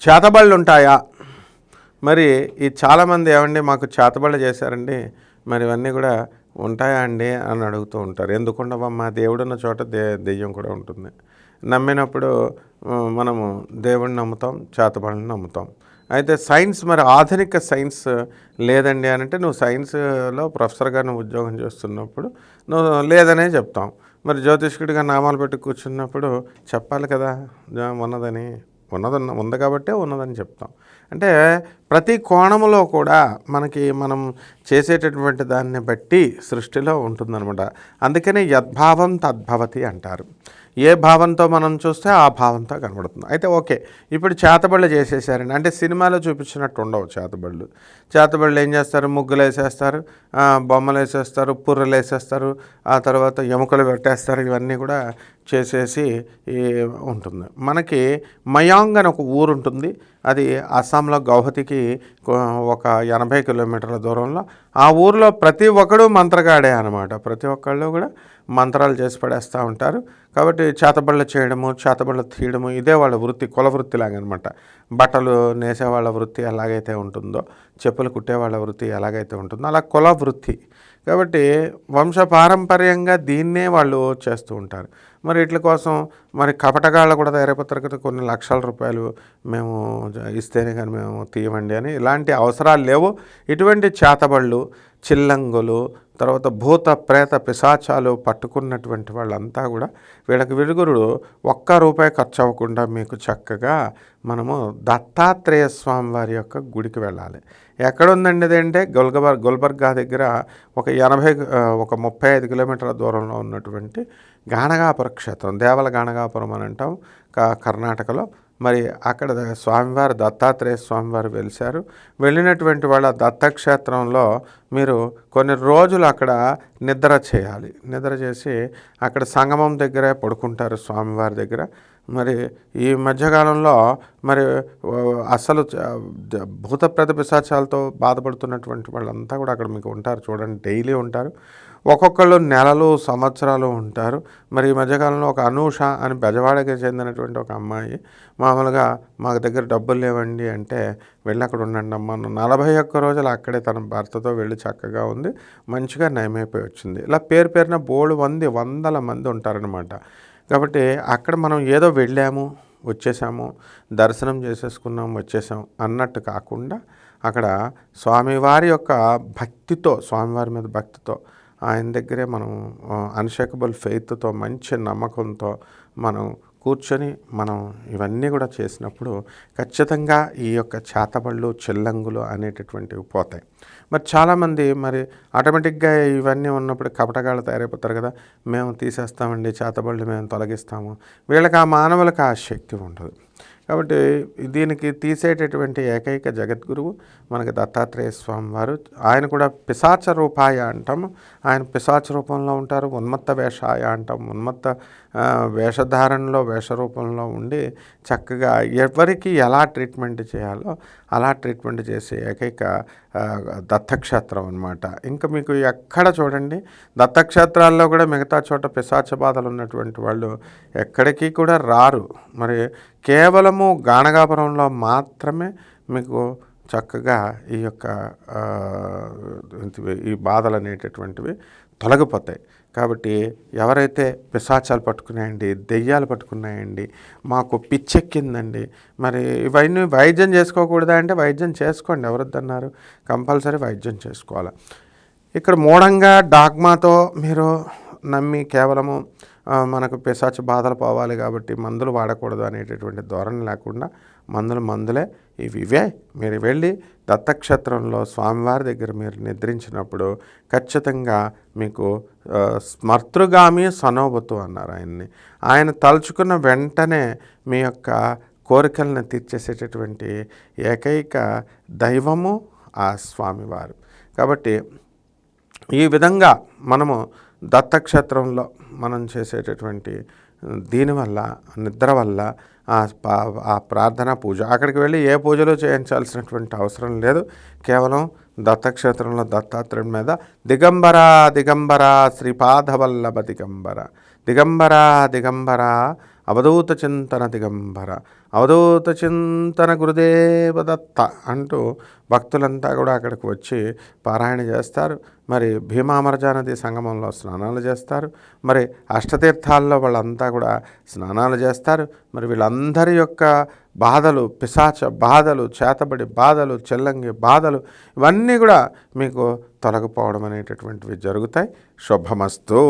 చేతబళ్ళు ఉంటాయా? మరి ఈ చాలామంది ఏమండి మాకు చేతబళ్ళు చేశారండి, మరి ఇవన్నీ కూడా ఉంటాయా అండి అని అడుగుతూ ఉంటారు. ఎందుకుండవమ్మా, దేవుడున్న చోట దెయ్యం కూడా ఉంటుంది. నమ్మినప్పుడు మనము దేవుడిని నమ్ముతాం, చేతబడిని నమ్ముతాం. అయితే సైన్స్, మరి ఆధునిక సైన్స్ లేదండి అని అంటే, నువ్వు సైన్స్లో ప్రొఫెసర్గా నువ్వు ఉద్యోగం చేస్తున్నప్పుడు నువ్వు లేదనే చెప్తాం. మరి జ్యోతిష్కుడిగా నామాలు పెట్టి కూర్చున్నప్పుడు చెప్పాలి కదా ఉన్నదని. ఉంది కాబట్టే ఉన్నదని చెప్తాం. అంటే ప్రతి కోణములో కూడా మనం చేసేటటువంటి దాన్ని బట్టి సృష్టిలో ఉంటుందన్నమాట. అందుకనే యద్భావం తద్భవతి అంటారు. ఏ భావంతో మనం చూస్తే ఆ భావంతో కనబడుతుంది. అయితే ఓకే, ఇప్పుడు చేతబళ్ళు చేసేసారండి అంటే సినిమాలో చూపించినట్టు ఉండవు చేతబళ్ళు ఏం చేస్తారు? ముగ్గులు వేసేస్తారు, బొమ్మలు వేసేస్తారు, పుర్రలు వేసేస్తారు, ఆ తర్వాత ఎముకలు పెట్టేస్తారు. ఇవన్నీ కూడా చేసేసి ఉంటుంది. మనకి మయాంగ్ అని ఒక ఊరు ఉంటుంది. అది అస్సాంలో గౌహతికి ఒక 80 కిలోమీటర్ల దూరంలో. ఆ ఊరిలో ప్రతి ఒక్కడు మంత్రగాడే అనమాట. ప్రతి ఒక్కళ్ళు కూడా మంత్రాలు చేసి పడేస్తూ ఉంటారు. కాబట్టి చేతబళ్ళు చేయడము, చేతబళ్ళు తీయడము ఇదే వాళ్ళ వృత్తి, కుల వృత్తిలాగా అనమాట. బట్టలు నేసేవాళ్ళ వృత్తి ఎలాగైతే ఉంటుందో, చెప్పులు కుట్టేవాళ్ళ వృత్తి ఎలాగైతే ఉంటుందో అలా కుల వృత్తి. కాబట్టి వంశపారంపర్యంగా దీన్నే వాళ్ళు చేస్తూ ఉంటారు. మరి వీటి కోసం మరి కపటగాళ్ళు కూడా తయారైపోతారు కదా, కొన్ని లక్షల రూపాయలు మేము ఇస్తేనే కానీ మేము తీయమండి అని. ఇలాంటి అవసరాలు లేవు. ఇటువంటి చేతబళ్ళు, చిల్లంగులు, తర్వాత భూత ప్రేత పిశాచాలు పట్టుకున్నటువంటి వాళ్ళంతా కూడా వీళ్ళకి విరుగురుడు ₹1 ఖర్చు అవ్వకుండా మీకు చక్కగా మనము దత్తాత్రేయ స్వామి వారి యొక్క గుడికి వెళ్ళాలి. ఎక్కడుందండి అది అంటే గుల్బర్గా దగ్గర ఒక 35 కిలోమీటర్ల దూరంలో ఉన్నటువంటి గాణగాపుర క్షేత్రం, దేవల గాణగాపురం అని అంటాం కర్ణాటకలో. మరి అక్కడ స్వామివారు దత్తాత్రేయ స్వామివారు వెలిశారు. వెళ్ళినటువంటి వాళ్ళ దత్తక్షేత్రంలో మీరు కొన్ని రోజులు అక్కడ నిద్ర చేయాలి. నిద్ర చేసి అక్కడ సంగమం దగ్గరే పడుకుంటారు స్వామివారి దగ్గర. మరి ఈ మధ్యకాలంలో మరి అసలు భూత ప్రేత పిశాచాలతో బాధపడుతున్నటువంటి వాళ్ళంతా కూడా అక్కడ మీకు ఉంటారు. చూడండి, డైలీ ఉంటారు. ఒక్కొక్కళ్ళు నెలలు, సంవత్సరాలు ఉంటారు. మరి ఈ మధ్యకాలంలో ఒక అనూష అని బెజవాడకి చెందినటువంటి ఒక అమ్మాయి మామూలుగా మాకు దగ్గర డబ్బులు లేవండి అంటే, వెళ్ళి అక్కడ ఉండండి అమ్మ 41 రోజులు అక్కడే తన భర్తతో వెళ్ళి చక్కగా ఉంది, మంచిగా నయమైపోయి వచ్చింది. ఇలా పేరున వందల మంది ఉంటారనమాట. కాబట్టి అక్కడ మనం ఏదో వెళ్ళాము, వచ్చేసాము, దర్శనం చేసేసుకున్నాం, వచ్చేసాం అన్నట్టు కాకుండా అక్కడ స్వామివారి యొక్క భక్తితో, స్వామివారి మీద భక్తితో, ఆయన దగ్గరే మనం అన్షేకబుల్ ఫెయిత్తో, మంచి నమ్మకంతో మనం కూర్చొని మనం ఇవన్నీ కూడా చేసినప్పుడు ఖచ్చితంగా ఈ యొక్క చేతబళ్ళు, చిల్లంగులు అనేటటువంటివి పోతాయి. మరి చాలామంది మరి ఆటోమేటిక్గా ఇవన్నీ ఉన్నప్పుడు కపటగాళ్ళు తయారైపోతారు కదా, మేము తీసేస్తామండి చేతబళ్ళు, మేము తొలగిస్తాము. వీళ్ళకి ఆ మానవులకు ఆ శక్తి ఉండదు. కాబట్టి దీనికి తీసేటటువంటి ఏకైక జగద్గురువు మనకి దత్తాత్రేయ స్వామి వారు. ఆయన కూడా పిశాచ రూపాయ అంటాము. ఆయన పిశాచ రూపంలో ఉంటారు. ఉన్మత్త వేషాయ అంటాం. ఉన్మత్త వేషధారణలో, వేషరూపంలో ఉండి చక్కగా ఎవరికి ఎలా ట్రీట్మెంట్ చేయాలో అలా ట్రీట్మెంట్ చేసే ఏకైక దత్తక్షేత్రం అనమాట. ఇంకా మీకు ఎక్కడ చూడండి, దత్తక్షేత్రాల్లో కూడా మిగతా చోట పిశాచ బాధలు ఉన్నటువంటి వాళ్ళు ఎక్కడికి కూడా రారు. మరి కేవలము గాణగాపురంలో మాత్రమే మీకు చక్కగా ఈ యొక్క ఈ బాధలు అనేటటువంటివి తొలగిపోతాయి. కాబట్టి ఎవరైతే పిశాచాలు పట్టుకున్నాయండి, దెయ్యాలు పట్టుకున్నాయండి, మాకు పిచ్చెక్కిందండి, మరి ఇవన్నీ వైద్యం చేసుకోకూడదా అంటే వైద్యం చేసుకోండి, ఎవరొద్దన్నారు, కంపల్సరీ వైద్యం చేసుకోవాలి. ఇక్కడ మూఢంగా డాగ్మాతో మీరు నమ్మి కేవలము మనకు పిశాచ బాధలు పోవాలి కాబట్టి మందులు వాడకూడదు అనేటటువంటి ధోరణి లేకుండా మందులే ఇవే. మీరు వెళ్ళి దత్తక్షేత్రంలో స్వామివారి దగ్గర మీరు నిద్రించినప్పుడు ఖచ్చితంగా మీకు స్మర్తృగామి సనోబతు అన్నారు ఆయన్ని. ఆయన తలుచుకున్న వెంటనే మీ యొక్క కోరికలను తీర్చేసేటటువంటి ఏకైక దైవము ఆ స్వామివారు. కాబట్టి ఈ విధంగా మనము దత్తక్షేత్రంలో మనం చేసేటటువంటి దీనివల్ల, నిద్ర వల్ల, ఆ ప్రార్థన పూజ, అక్కడికి వెళ్ళి ఏ పూజలు చేయించాల్సినటువంటి అవసరం లేదు. కేవలం దత్తక్షేత్రంలో దత్తాత్రేయుడి మీద దిగంబర శ్రీపాదవల్లభ దిగంబర అవధూత చింతన దిగంబర, అవధూత చింతన గురుదేవదత్త అంటూ భక్తులంతా కూడా అక్కడికి వచ్చి పారాయణ చేస్తారు. మరి భీమామర్జా నది సంగమంలో స్నానాలు చేస్తారు. మరి అష్టతీర్థాల్లో వాళ్ళంతా కూడా స్నానాలు చేస్తారు. మరి వీళ్ళందరి యొక్క బాధలు, పిశాచ బాధలు, చేతబడి బాధలు, చెల్లంగి బాధలు ఇవన్నీ కూడా మీకు తొలగిపోవడం అనేటటువంటివి జరుగుతాయి. శుభమస్తు.